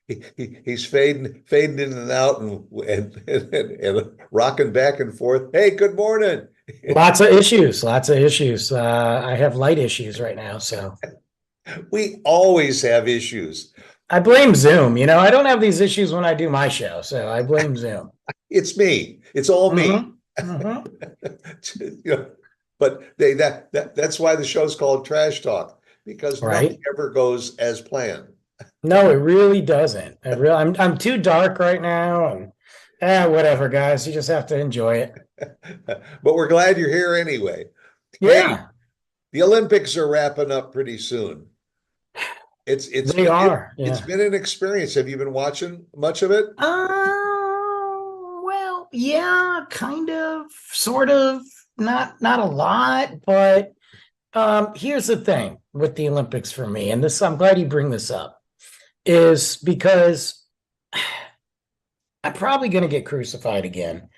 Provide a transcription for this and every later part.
He's fading in and out and rocking back and forth. Hey, good morning. Lots of issues, lots of issues. I have light issues right now, so We always have issues. I blame Zoom. I don't have these issues when I do my show, so I blame Zoom. It's me. It's all me. Hmm. Hmm. You know, but that's why the show's called Trash Talk, because nothing Right? ever goes as planned. No, it really doesn't. I'm too dark right now, and whatever, guys. You just have to enjoy it. But we're glad you're here anyway. Hey, Yeah, the Olympics are wrapping up pretty soon. they are. It's Yeah. been an experience. Have you been watching much of it? Well, yeah, kind of, sort of, not a lot, but here's the thing with the Olympics for me, and this I'm glad you bring this up, is because I'm probably going to get crucified again.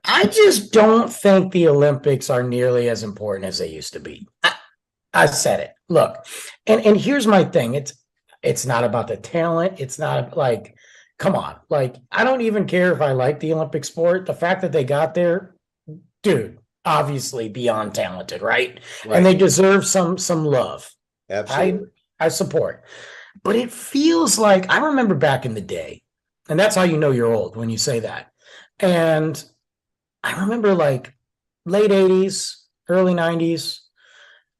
I just don't think the Olympics are nearly as important as they used to be. I said it. Look, and here's my thing. It's not about the talent. It's not like, come on. Like, I don't even care if I like the Olympic sport. The fact that they got there, dude, obviously beyond talented, right? And Right. they deserve some love. I Absolutely. I support. But it feels like I remember back in the day, and that's how you know you're old when you say that. And I remember like late 80s, early 90s.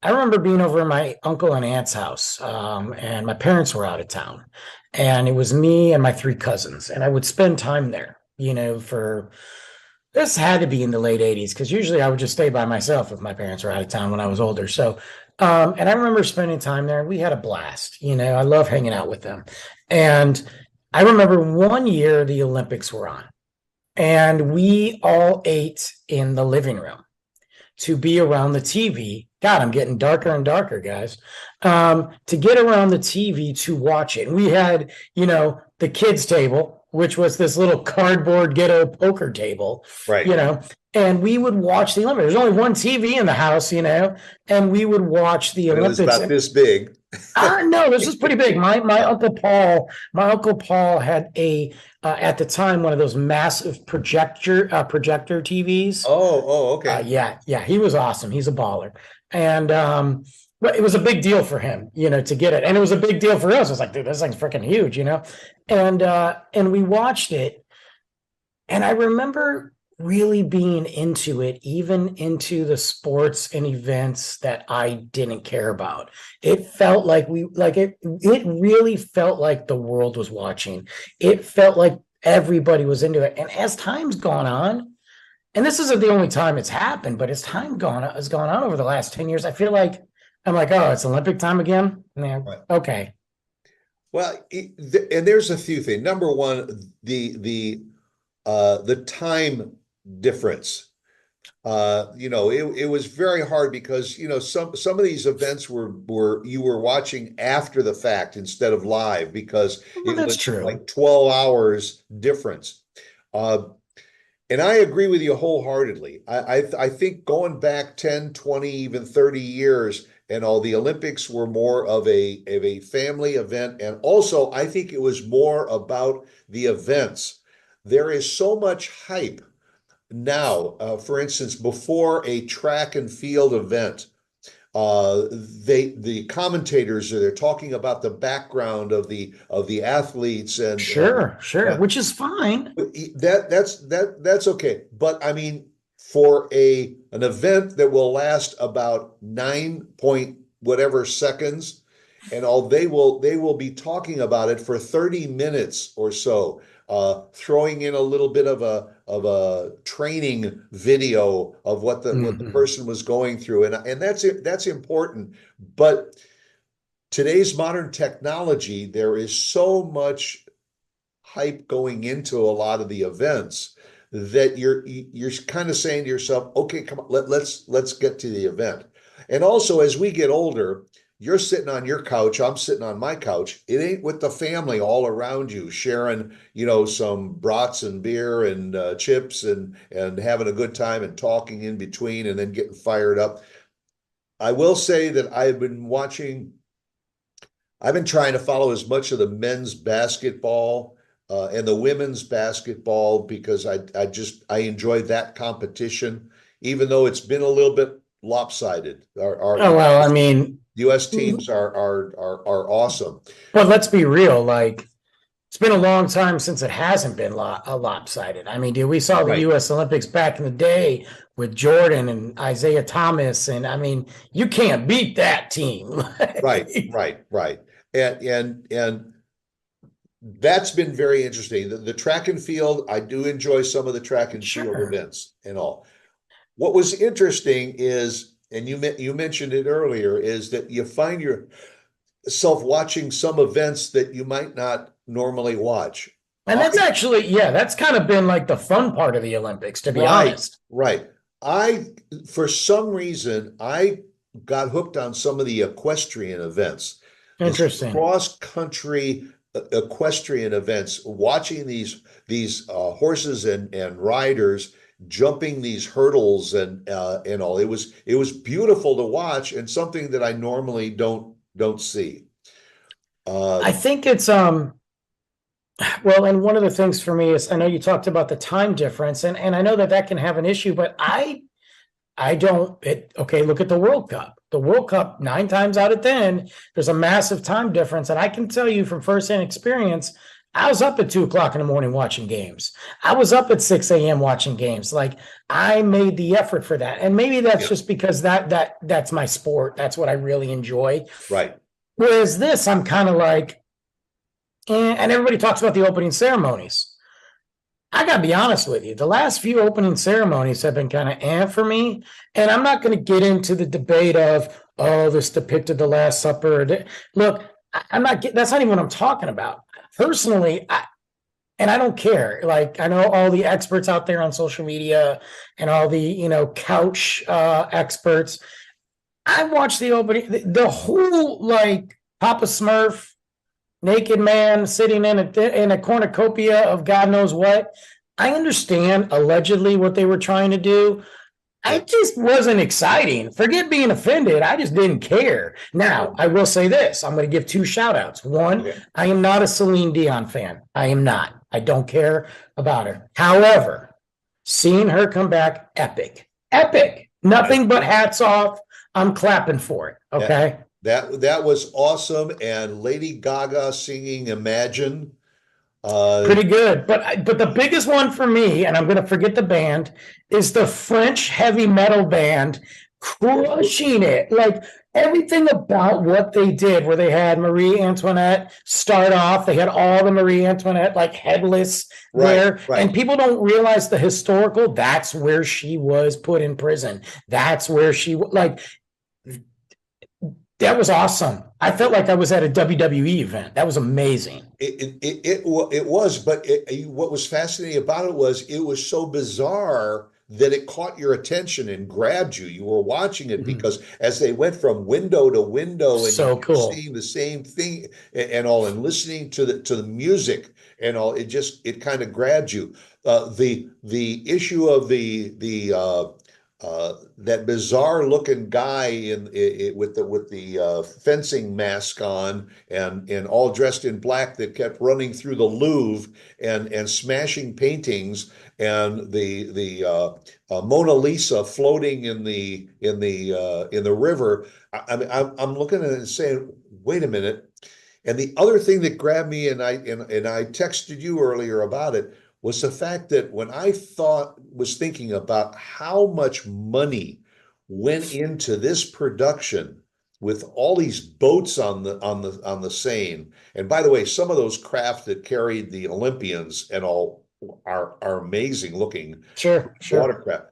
I remember being over in my uncle and aunt's house, and my parents were out of town. And it was me and my three cousins, and I would spend time there, for this had to be in the late 80s because usually I would just stay by myself if my parents were out of town when I was older. So, and I remember spending time there and we had a blast. I love hanging out with them. And I remember one year the Olympics were on and we all ate in the living room to be around the TV. God, I'm getting darker and darker, guys. To get around the TV to watch it. And we had, the kids' table, which was this little cardboard ghetto poker table, you Right. know, and we would watch the Olympics. There's only one TV in the house, and we would watch the And it was Olympics. about this big. No, this is pretty big. My uncle Paul had a at the time one of those massive projector TVs. Okay. Yeah, yeah, he was awesome. He's a baller, and but it was a big deal for him, to get it, and it was a big deal for us. I was like, dude, this thing's freaking huge, and we watched it, and I remember really being into it, even into the sports and events that I didn't care about. It felt like it really felt like the world was watching. It felt like everybody was into it. And as time's gone on, and this isn't the only time it's happened, but as time has gone on over the last 10 years, I feel like I'm like, oh, it's Olympic time again. Yeah, Right. okay. Well, and there's a few things. Number one, the time difference. It was very hard because some of these events were you were watching after the fact instead of live because Well, it that's was true. like 12 hours difference. Uh, and I agree with you wholeheartedly. I think going back 10, 20, even 30 years, and all the Olympics were more of a family event. And also, I think it was more about the events. There is so much hype now. For instance, before a track and field event, the commentators are there talking about the background of the athletes and Sure, sure, uh, which is fine. that's okay. But I mean, for a an event that will last about 9 point whatever seconds, and all they will be talking about it for 30 minutes or so, throwing in a little bit of a training video of what the Mhm. person was going through, and that's important. But today's modern technology, there is so much hype going into a lot of the events that you're kind of saying to yourself, okay, come on, let's get to the event. And also, as we get older, you're sitting on your couch, I'm sitting on my couch. It ain't with the family all around you sharing, some brats and beer and chips and having a good time and talking in between and then getting fired up. I will say that I've been watching I've been trying to follow as much of the men's basketball and the women's basketball because I enjoy that competition, even though it's been a little bit lopsided. Our Oh well, I mean, U.S. teams are awesome. but let's be real. Like, it's been a long time since it hasn't been lopsided. I mean, dude, we saw the Right, U.S. Olympics back in the day with Jordan and Isaiah Thomas, and I mean, you can't beat that team. right. And that's been very interesting. The track and field, I do enjoy some of the track and field Sure. events and all. What was interesting is, and you mentioned it earlier, is that you find yourself watching some events that you might not normally watch. And I that's actually, yeah, that's kind of been like the fun part of the Olympics, to be Right, honest. right. I, for some reason, I got hooked on some of the equestrian events, this Interesting. cross-country equestrian events, watching these horses and riders jumping these hurdles and all. It was beautiful to watch and something that I normally don't see. Uh, I think it's well, and one of the things for me is I know you talked about the time difference, and I know that that can have an issue, but I don't it okay, look at the World Cup. The World Cup, 9 times out of 10, there's a massive time difference. And I can tell you from firsthand experience, I was up at 2 o'clock in the morning watching games. I was up at 6 a.m. watching games. Like I made the effort for that. And maybe that's yeah, just because that's my sport. That's what I really enjoy. right. Whereas this, I'm kind of like, and everybody talks about the opening ceremonies. I got to be honest with you. The last few opening ceremonies have been kind of for me. And I'm not going to get into the debate of, oh, this depicted the Last Supper. Look, I'm not, that's not even what I'm talking about. Personally, and I don't care. Like, I know all the experts out there on social media and all the, couch experts. I watched the opening, the whole, like, Papa Smurf naked man sitting in a cornucopia of God knows what. I understand allegedly what they were trying to do. I Yeah, just wasn't exciting. Forget being offended. I just didn't care. Now, I will say this. I'm going to give 2 shout outs. One, okay. I am not a Celine Dion fan. I am not. I don't care about her. However, seeing her come back, epic. Epic. Right. Nothing but hats off. I'm clapping for it. That Okay. that was awesome. And Lady Gaga singing Imagine. Pretty good. But the biggest one for me, and I'm going to forget the band, is the French heavy metal band crushing it. Like everything about what they did, where they had Marie Antoinette start off, they had all the Marie Antoinette like headless Right, there, and right. people don't realize the historical. That's where she was put in prison. That's where she like that was awesome. I felt like I was at a WWE event. That was amazing. It was, but what was fascinating about it was so bizarre that it caught your attention and grabbed you. You were watching it Mhm. because as they went from window to window and you So kept cool. seeing the same thing and all, and listening to the music and all, it kind of grabbed you. The issue of the that bizarre looking guy with the fencing mask on and all dressed in black that kept running through the Louvre and smashing paintings and the Mona Lisa floating in the river. I'm looking at it and saying, wait a minute. And the other thing that grabbed me, and I texted you earlier about it, was the fact that when I was thinking about how much money went into this production with all these boats on the Seine. And by the way, some of those craft that carried the Olympians and all are amazing looking Sure, sure. watercraft.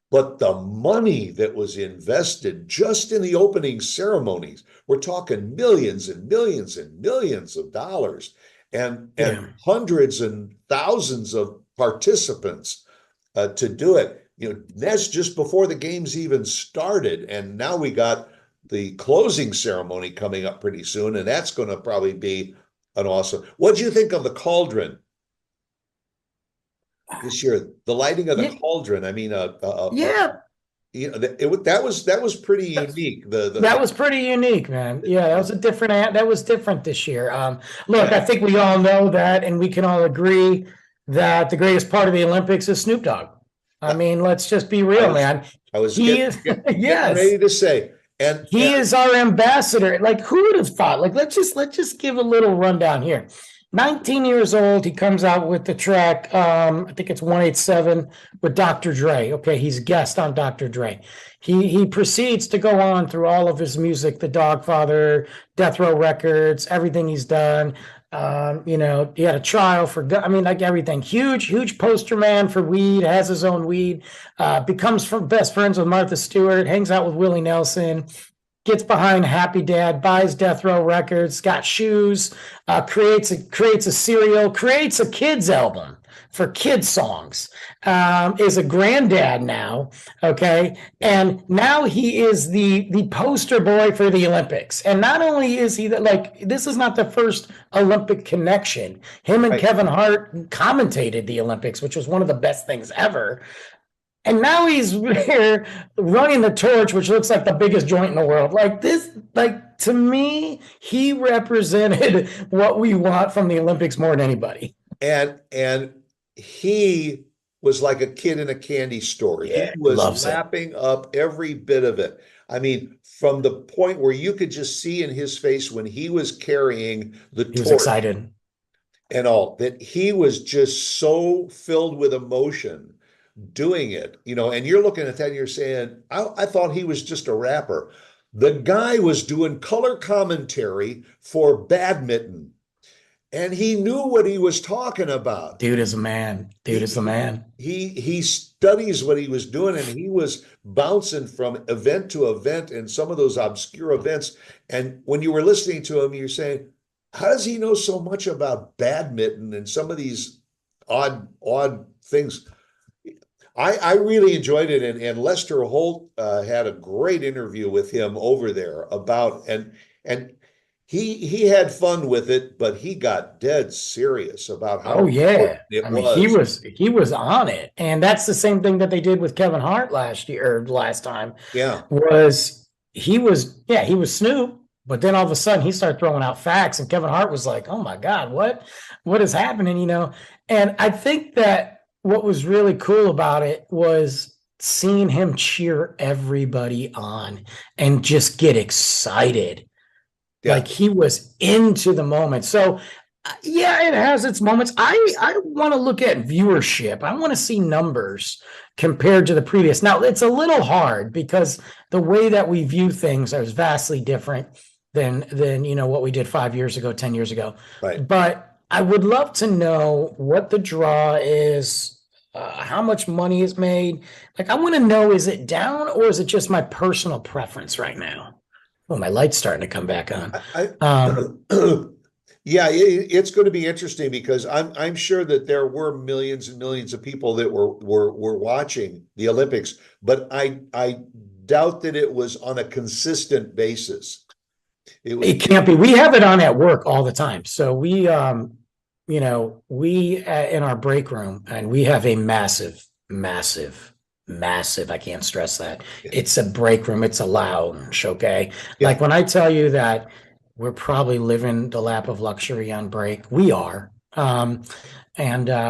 But the money that was invested just in the opening ceremonies, we're talking millions and millions and millions of dollars and Yeah. hundreds and thousands of participants to do it. That's just before the games even started. And now we got the closing ceremony coming up pretty soon, and that's going to probably be an awesome. What do you think of the cauldron this year? The lighting of the Yeah, cauldron. I mean, yeah. that was pretty That's, unique. that was pretty unique, man. Yeah, that was a different. That was different this year. Look, I Yeah, think we all know that, and we can all agree that the greatest part of the Olympics is Snoop Dogg. I mean, let's just be I real, was man. I was He is, getting ready yes, to say, and he is our ambassador. Like, who would have thought? Like, let's just give a little rundown here. 19 years old, he comes out with the track. I think it's 187 with Dr. Dre. Okay, he's a guest on Dr. Dre. He proceeds to go on through all of his music, the Dogfather, Death Row Records, everything he's done. He had a trial for, I mean, like everything. Huge poster man for weed, has his own weed, becomes best friends with Martha Stewart, hangs out with Willie Nelson, gets behind Happy Dad, buys Death Row Records, got shoes, creates a cereal, creates a kids album for kids songs. Is a granddad now, okay, and now he is the poster boy for the Olympics. And not only is he like, this is not the first Olympic connection. Him and right. Kevin Hart commentated the Olympics, which was one of the best things ever. And now he's here running the torch, which looks like the biggest joint in the world. Like this, like to me, he represented what we want from the Olympics more than anybody. And he was like a kid in a candy store. He Yeah, was loves it. lapping up every bit of it. I mean, from the point where you could just see in his face when he was carrying the He was torch excited. and all, that he was just so filled with emotion doing it, and you're looking at that and you're saying, I thought he was just a rapper. The guy was doing color commentary for badminton, and he knew what he was talking about. Dude is a man. Dude is the He man. he studies what he was doing, and he was bouncing from event to event in some of those obscure events. And when you were listening to him, you're saying, how does he know so much about badminton and some of these odd things? I really enjoyed it, and Lester Holt had a great interview with him over there about, and he had fun with it, but he got dead serious about how Oh important yeah. it I mean, he was. was he was on it. And that's the same thing that they did with Kevin Hart last year or last time Yeah, was he was Snoop, but then all of a sudden he started throwing out facts and Kevin Hart was like, "Oh my God, what is happening?" And I think that what was really cool about it was seeing him cheer everybody on and just get excited. yeah. Like he was into the moment. So yeah, it has its moments. I want to look at viewership. I want to see numbers compared to the previous. Now, it's a little hard because the way that we view things is vastly different than what we did 5 years ago, 10 years ago. Right. But I would love to know what the draw is, how much money is made. Like, I want to know, is it down or is it just my personal preference right now? Oh, my light's starting to come back on. I, Um, yeah, it's going to be interesting because I'm sure that there were millions and millions of people that were watching the Olympics, but I doubt that it was on a consistent basis. It was It can't be. We have it on at work all the time. So we in our break room, and we have a massive. I can't stress that. It's a break room. It's a lounge. Okay. yeah. Like when I tell you that we're probably living the lap of luxury on break, we are. And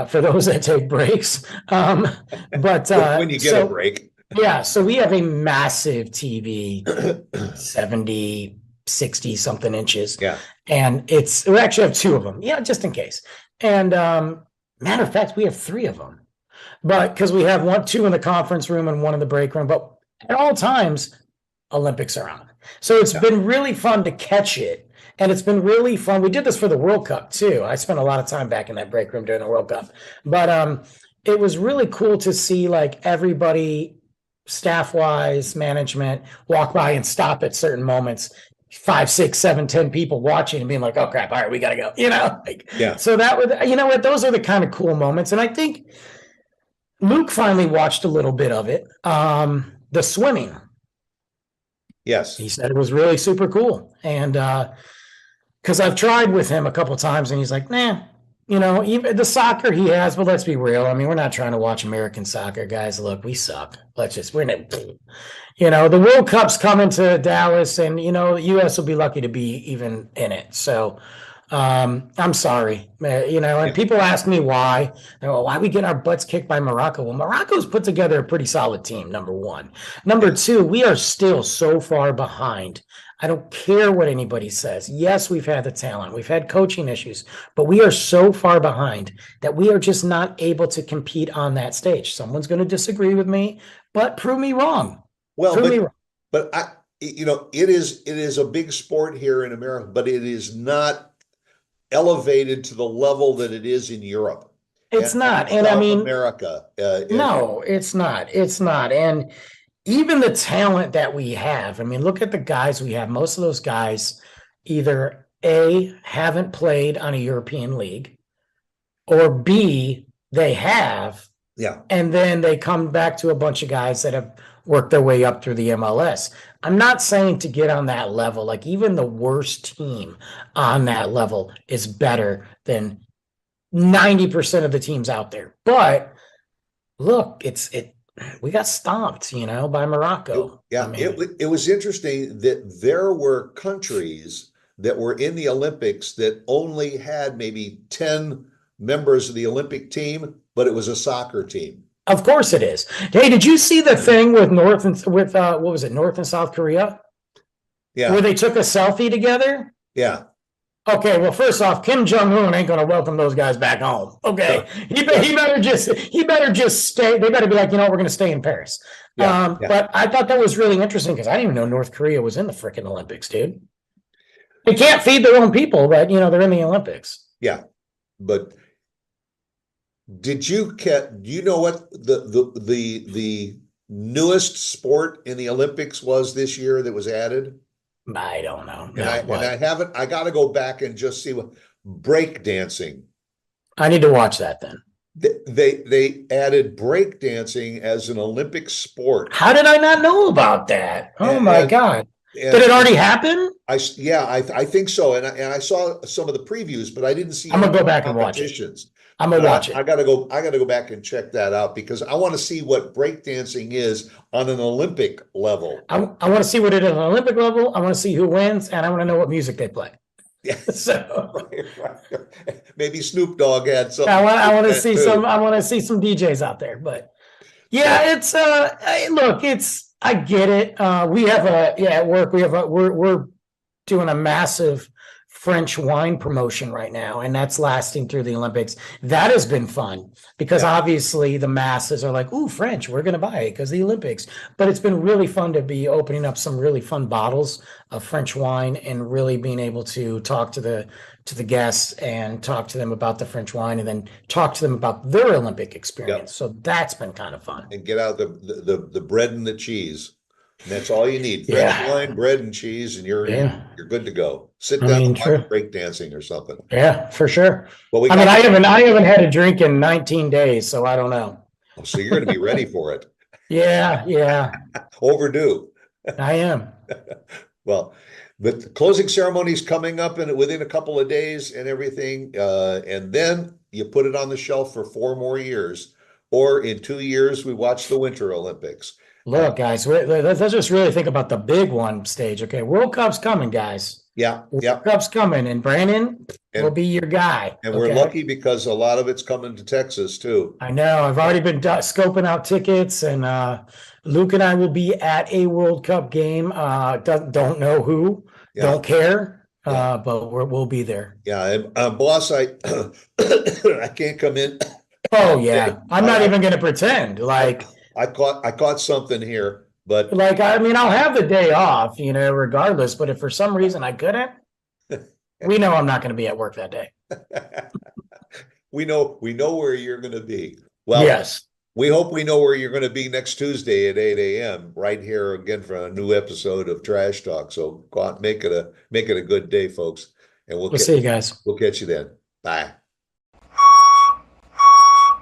for those that take breaks, but When you get a so break. yeah, so we have a massive TV, 70, 60 something inches. Yeah. And we actually have two of them. Yeah, just in case. And matter of fact, we have three of them. But because we have two in the conference room and one in the break room, but at all times, Olympics are on. So it's Yeah. been really fun to catch it. And it's been really fun. We did this for the World Cup too. I spent a lot of time back in that break room during the World Cup. But it was really cool to see like everybody, staff wise, management, walk by and stop at certain moments. 5, 6, 7, 10 people watching and being like, "Oh crap! All right, we gotta go." Yeah. So that was, what, those are the kind of cool moments. And I think Luke finally watched a little bit of it. The swimming, Yes. he said it was really super cool, and because I've tried with him a couple times, and he's like, "Nah." even the soccer he has, but let's be real. I mean, we're not trying to watch American soccer, guys. Look, we suck. We're not, the World Cup's coming to Dallas, and the U.S. will be lucky to be even in it. So, I'm sorry, and Yeah. people ask me why. Why we get our butts kicked by Morocco? Well, Morocco's put together a pretty solid team, number one. Number Yeah. two, we are still so far behind. I don't care what anybody says. Yes, we've had the talent, we've had coaching issues, but we are so far behind that we are just not able to compete on that stage. Someone's going to disagree with me, but prove me wrong. Well, Prove me wrong. but it is a big sport here in America, but it is not elevated to the level that it is in Europe It's and in not. And I South mean, America. no, it's not. It's not. And even the talent that we have, I mean, look at the guys we have. Most of those guys either A, haven't played on a European league, or B, they have, Yeah. and then they come back to a bunch of guys that have worked their way up through the MLS. I'm not saying to get on that level, like even the worst team on that level is better than 90% of the teams out there. But look, we got stomped, by Morocco. I Yeah, mean, it was interesting that there were countries that were in the Olympics that only had maybe 10 members of the Olympic team, but it was a soccer team. of course it is. Hey, did you see the thing with what was it, North and South Korea, where Yeah, they took a selfie together? yeah. Okay, well, first off, Kim Jong Un ain't going to welcome those guys back home. Okay, he better just stay. They better be like, we're going to stay in Paris. Yeah, yeah, But I thought that was really interesting because I didn't even know North Korea was in the freaking Olympics, dude. They can't feed their own people, but they're in the Olympics. yeah. But do you know what the newest sport in the Olympics was this year that was added? I don't know. And No, I what? haven't, I got to go back and just see what break dancing. I need to watch that then. They added break dancing as an Olympic sport. How did I not know about that? Oh And my God. Did and it already happen? I think so. And I saw some of the previews, but I didn't see I'm any gonna go back and watch it. competitions. I'm gonna watch it. I gotta go back and check that out because I want to see what breakdancing is on an Olympic level. I want to see what it is on an Olympic level. I want to see who wins, and I want to know what music they play. Yeah. So Right. Maybe Snoop Dogg had something I want to like that see too. some DJs out there. But So yeah, look, I get it. We have at work we're doing a massive French wine promotion right now, and that's lasting through the Olympics. That has been fun because yeah, obviously the masses are like, "Ooh, French, we're going to buy it because the Olympics." But it's been really fun to be opening up some really fun bottles of French wine and really being able to talk to the guests and talk to them about the French wine and then talk to them about their Olympic yeah. experience. So that's been kind of fun. And get out the bread and the cheese. And that's all you need. French Yeah, wine, bread and cheese, and yeah. you're good to go. Sit I down mean, and watch true. break dancing or something. Yeah, for sure. Well, we I mean, got I haven't had a drink in 19 days, so I don't know. so you're going to be ready for it. Yeah, yeah, Overdue. I am. Well, the closing ceremony is coming up within a couple of days and everything, and then you put it on the shelf for 4 more years, or in 2 years we watch the Winter Olympics. Uh, Look, guys, let's just really think about the big one stage. Okay, World Cup's coming, guys. yeah, World yeah, Cup's coming, and Brandon will and be your guy. and we're Okay, lucky because a lot of it's coming to Texas too. I know. I've already been scoping out tickets, and Luke and I will be at a World Cup game. Don't know who, Yeah, don't care, yeah, but we'll be there. yeah. And boss, I I can't come in Oh today. yeah, I'm not even going to pretend I like. I caught something here, but I mean, I'll have the day off, regardless. But if for some reason I couldn't, we know I'm not going to be at work that day. we know where you're going to be. Well, Yes. we hope we know where you're going to be next Tuesday at 8 a.m. right here again for a new episode of Trash Talk. So go out, make it a good day, folks, and We'll see you guys. we'll catch you then. Bye.